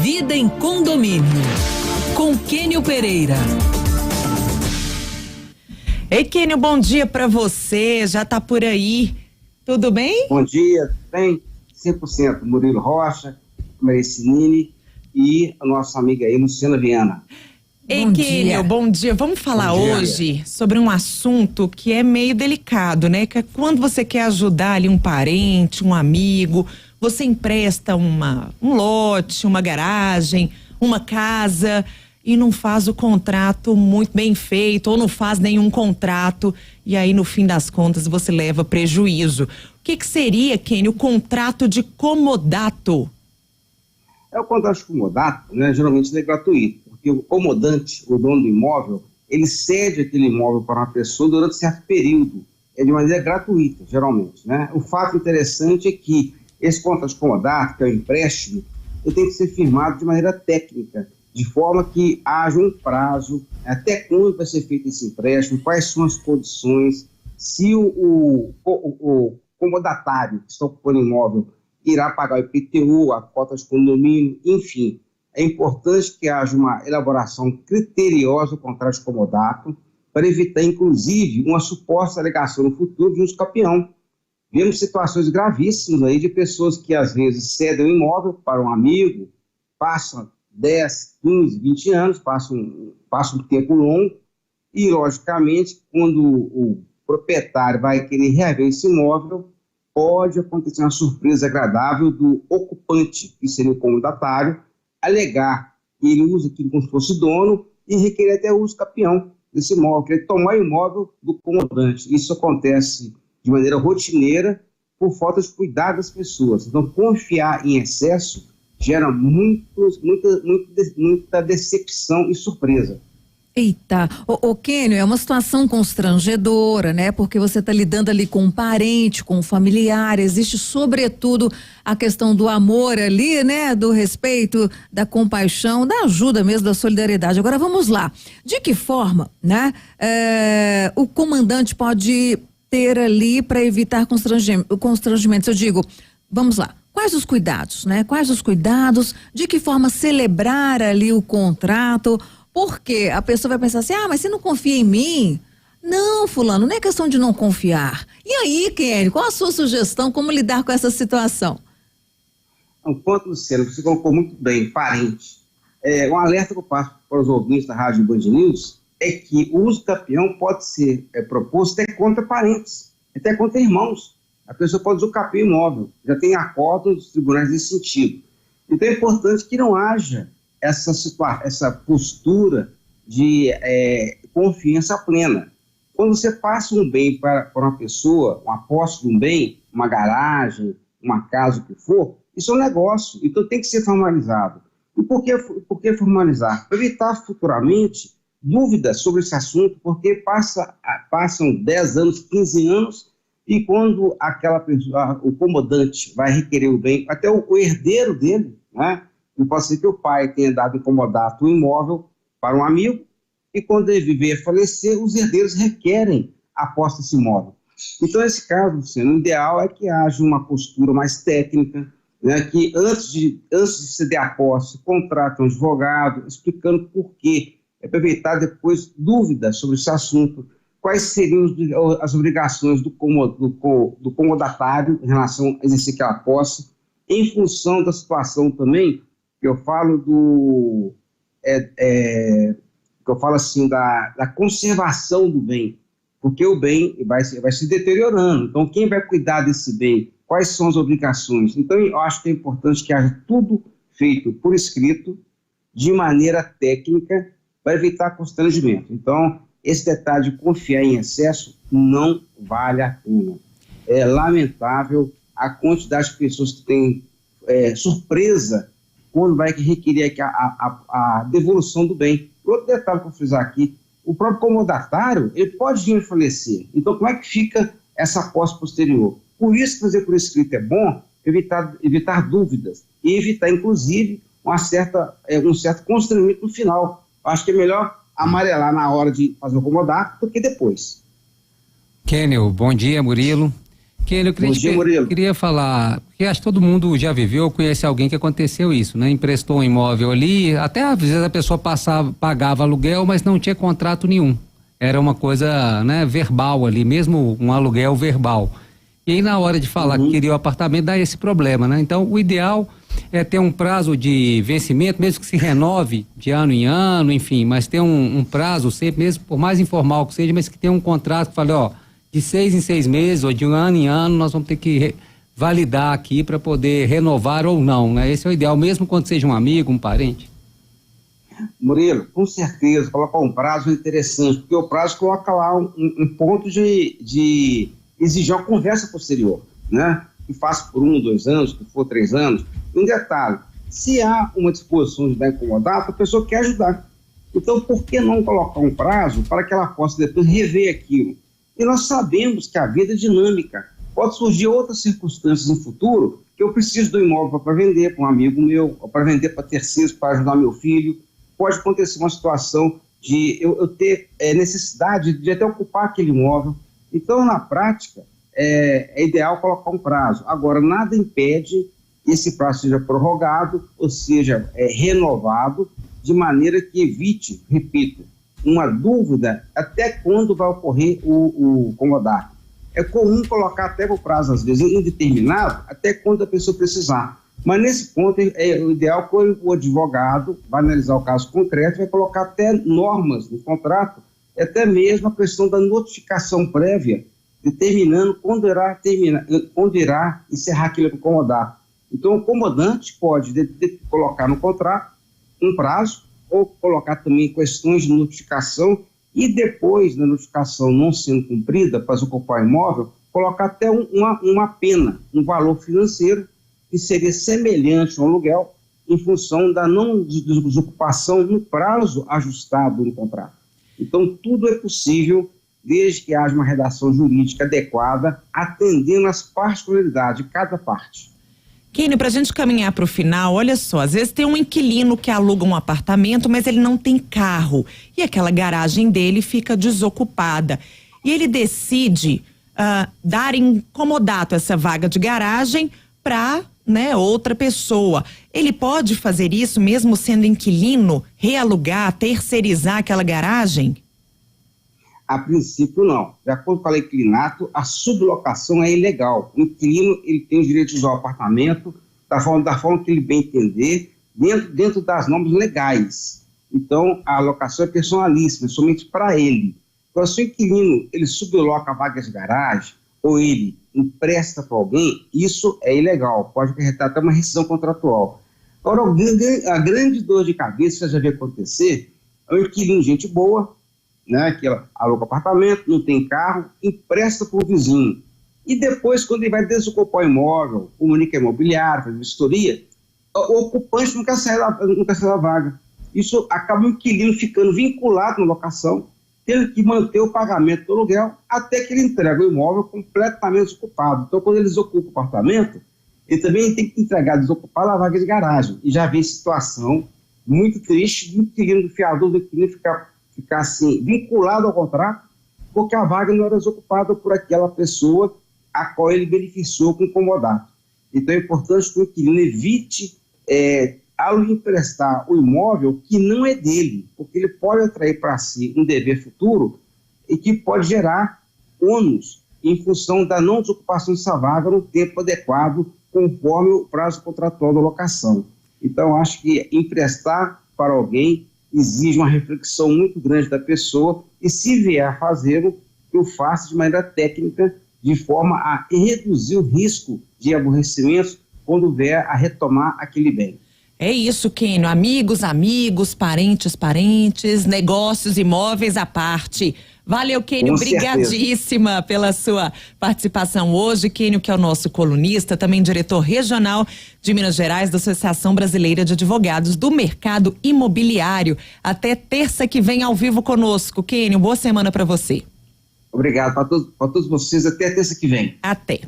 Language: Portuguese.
Vida em Condomínio, com Kênio Pereira. Ei, Kênio, bom dia pra você, já tá por aí, tudo bem? Bom dia, bem, 100%, Murilo Rocha, Maricinini e a nossa amiga aí, Luciana Viana. Ei, Kênio, bom dia. Vamos falar hoje sobre um assunto que é meio delicado, né? Que é quando você quer ajudar ali um parente, um amigo, você empresta um lote, uma garagem, uma casa e não faz o contrato muito bem feito ou não faz nenhum contrato e aí no fim das contas você leva prejuízo. O que seria, Kênio, o contrato de comodato? O contrato de comodato, né? Geralmente ele é gratuito. Porque o comodante, o dono do imóvel, ele cede aquele imóvel para uma pessoa durante certo período, de maneira gratuita, geralmente, né? O fato interessante é que esse contrato de comodato, que é o empréstimo, ele tem que ser firmado de maneira técnica, de forma que haja um prazo, até quando vai ser feito esse empréstimo, quais são as condições, se o comodatário que está ocupando o imóvel irá pagar o IPTU, a cota de condomínio, enfim. É importante que haja uma elaboração criteriosa do contrato de comodato para evitar, inclusive, uma suposta alegação no futuro de uso capião. Vemos situações gravíssimas aí de pessoas que, às vezes, cedem o imóvel para um amigo, passam 10, 15, 20 anos, passam um tempo longo e, logicamente, quando o proprietário vai querer reaver esse imóvel, pode acontecer uma surpresa agradável do ocupante, que seria o comodatário, alegar que ele usa aquilo como se fosse dono e requerer até o uso capião desse imóvel, querer tomar o imóvel do comandante. Isso acontece de maneira rotineira por falta de cuidado das pessoas. Então, confiar em excesso gera muita decepção e surpresa. Eita, ô Kênio, é uma situação constrangedora, né? Porque você está lidando ali com um parente, com um familiar, existe sobretudo a questão do amor ali, né? Do respeito, da compaixão, da ajuda mesmo, da solidariedade. Agora vamos lá, de que forma, né? O comandante pode ter ali para evitar constrangimentos? Eu digo, vamos lá. Quais os cuidados, né? Quais os cuidados, de que forma celebrar ali o contrato? Porque a pessoa vai pensar assim, mas você não confia em mim? Não, fulano, não é questão de não confiar. E aí, Kênio, qual a sua sugestão, como lidar com essa situação? Enquanto, Luciano, você colocou muito bem, parente. Um alerta que eu passo para os ouvintes da Rádio Band News é que o uso capião pode ser proposto até contra parentes, até contra irmãos. A pessoa pode usucapiar o imóvel, já tem acordo dos tribunais nesse sentido. Então é importante que não haja essa postura de confiança plena. Quando você passa um bem para uma pessoa, uma posse de um bem, uma garagem, uma casa, o que for, isso é um negócio, então tem que ser formalizado. E por que formalizar? Para evitar futuramente dúvidas sobre esse assunto, porque passam 10 anos, 15 anos, e quando aquela pessoa, o comodante vai requerer o bem, até o herdeiro dele, né? Não pode ser que o pai tenha dado comodato um imóvel para um amigo e quando ele viver falecer, os herdeiros requerem a posse desse imóvel. Então, nesse caso, Luciano, o ideal é que haja uma postura mais técnica, né, que antes de ceder a posse, contrate um advogado explicando por quê. É para evitar depois dúvidas sobre esse assunto, quais seriam as obrigações do comodatário em relação a exercer aquela posse, em função da situação também, que eu falo da conservação do bem, porque o bem vai se deteriorando. Então, quem vai cuidar desse bem? Quais são as obrigações? Então, eu acho que é importante que haja tudo feito por escrito, de maneira técnica, para evitar constrangimento. Então, esse detalhe de confiar em excesso não vale a pena. É lamentável a quantidade de pessoas que têm surpresa quando vai requerer a devolução do bem. Outro detalhe para eu frisar aqui, o próprio comodatário, ele pode vir a falecer. Então, como é que fica essa posse posterior? Por isso, fazer por escrito é bom, evitar dúvidas e evitar, inclusive, um certo constrangimento no final. Eu acho que é melhor amarelar na hora de fazer o comodato do que depois. Kênio, bom dia, Murilo. Kênio, queria falar, porque acho que todo mundo já viveu, conhece alguém que aconteceu isso, né? Emprestou um imóvel ali, até às vezes a pessoa pagava aluguel, mas não tinha contrato nenhum. Era uma coisa, né, verbal ali, mesmo um aluguel verbal. E aí na hora de falar que queria o apartamento, dá esse problema, né? Então o ideal é ter um prazo de vencimento, mesmo que se renove de ano em ano, enfim, mas ter um prazo sempre, mesmo por mais informal que seja, mas que tenha um contrato que fale, ó, de 6 em 6 meses ou de ano em ano, nós vamos ter que validar aqui para poder renovar ou não, né? Esse é o ideal, mesmo quando seja um amigo, um parente. Murilo, com certeza, colocar um prazo é interessante, porque o prazo coloca lá um ponto de exigir uma conversa posterior, né? Que faça por 1, 2 anos, que for 3 anos. Um detalhe, se há uma disposição de dar incomodado, a pessoa quer ajudar. Então, por que não colocar um prazo para que ela possa depois rever aquilo? E nós sabemos que a vida é dinâmica. Pode surgir outras circunstâncias no futuro que eu preciso do imóvel para vender para um amigo meu, ou para vender para terceiros, para ajudar meu filho. Pode acontecer uma situação de eu ter necessidade de até ocupar aquele imóvel. Então, na prática, é ideal colocar um prazo. Agora, nada impede que esse prazo seja prorrogado, ou seja, renovado, de maneira que evite, repito, uma dúvida até quando vai ocorrer o comodato. É comum colocar até o prazo, às vezes, indeterminado, até quando a pessoa precisar. Mas nesse ponto, o ideal é que o advogado vai analisar o caso concreto, vai colocar até normas no contrato, até mesmo a questão da notificação prévia, determinando quando irá encerrar aquele comodato. Então, o comodante pode colocar no contrato um prazo, ou colocar também questões de notificação, e depois da notificação não sendo cumprida para ocupar o imóvel, colocar até uma pena, um valor financeiro que seria semelhante ao aluguel em função da não desocupação no prazo ajustado no contrato. Então, tudo é possível desde que haja uma redação jurídica adequada, atendendo às particularidades de cada parte. Kênio, para a gente caminhar para o final, olha só, às vezes tem um inquilino que aluga um apartamento, mas ele não tem carro e aquela garagem dele fica desocupada. E ele decide dar em comodato essa vaga de garagem para outra pessoa. Ele pode fazer isso mesmo sendo inquilino, realugar, terceirizar aquela garagem? A princípio, não. De acordo com a lei inquilinato, a sublocação é ilegal. O inquilino ele tem o direito de usar o apartamento da forma que ele bem entender, dentro das normas legais. Então, a alocação é personalíssima, somente para ele. Então, se o inquilino ele subloca a vaga de garagem ou ele empresta para alguém, isso é ilegal. Pode acarretar até uma rescisão contratual. Agora, a grande dor de cabeça que já vi acontecer é o inquilino, gente boa, né, que ela aluga apartamento, não tem carro, empresta para o vizinho. E depois, quando ele vai desocupar o imóvel, comunica imobiliário, faz vistoria, o ocupante nunca sai da vaga. Isso acaba o inquilino ficando vinculado na locação, tendo que manter o pagamento do aluguel até que ele entrega o imóvel completamente desocupado. Então, quando ele desocupa o apartamento, ele também tem que entregar desocupado a vaga de garagem. E já vi situação muito triste do inquilino, do fiador do inquilino ficar assim, vinculado ao contrato, porque a vaga não era desocupada por aquela pessoa a qual ele beneficiou com o comodato. Então é importante que o inquilino evite, ao emprestar o imóvel que não é dele, porque ele pode atrair para si um dever futuro e que pode gerar ônus em função da não desocupação dessa vaga no tempo adequado, conforme o prazo contratual da locação. Então, acho que emprestar para alguém exige uma reflexão muito grande da pessoa e, se vier a fazê-lo, que eu faça de maneira técnica, de forma a reduzir o risco de aborrecimentos quando vier a retomar aquele bem. É isso, Kênio. Amigos, parentes, negócios, imóveis à parte. Valeu, Kênio. Obrigadíssima pela sua participação hoje. Kênio, que é o nosso colunista, também diretor regional de Minas Gerais da Associação Brasileira de Advogados do Mercado Imobiliário. Até terça que vem ao vivo conosco. Kênio, boa semana para você. Obrigado para todos vocês. Até terça que vem. Até.